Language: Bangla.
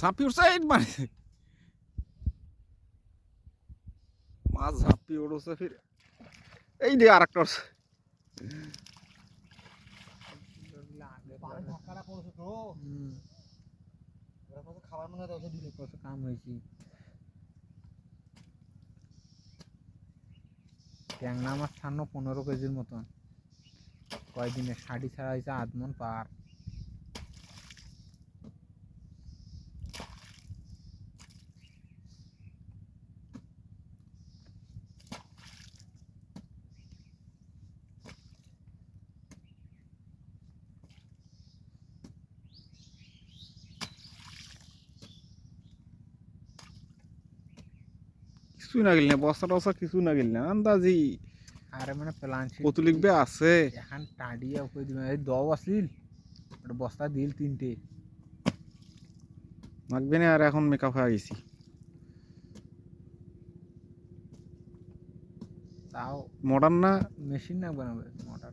ঝাঁপি উঠছে এই মানে মাছ ঝাঁপি উঠছে ফির এই দিয়ে আরেকটা উঠছে খাবার মনে হয় কত কাম হয়েছি ট্যাংরা মাছ ছাড়নো 15 কেজির মতন কয়দিনে শাড়ি ছাড়া হয়েছে আধমন পার কিছুই না গেল না বস্তা টস্তা কিছু না গেল না আন্দাজি আরে মানে প্লান কত লিখবে আছে এখন টাডিয়া কই দিবে এই দও আছিল ওটা বস্তা দিল 3টে লাগবে না আর এখন মেকআপ হয়ে গেছি তাও মডার্ন না মেশিন না বানাবে মোটর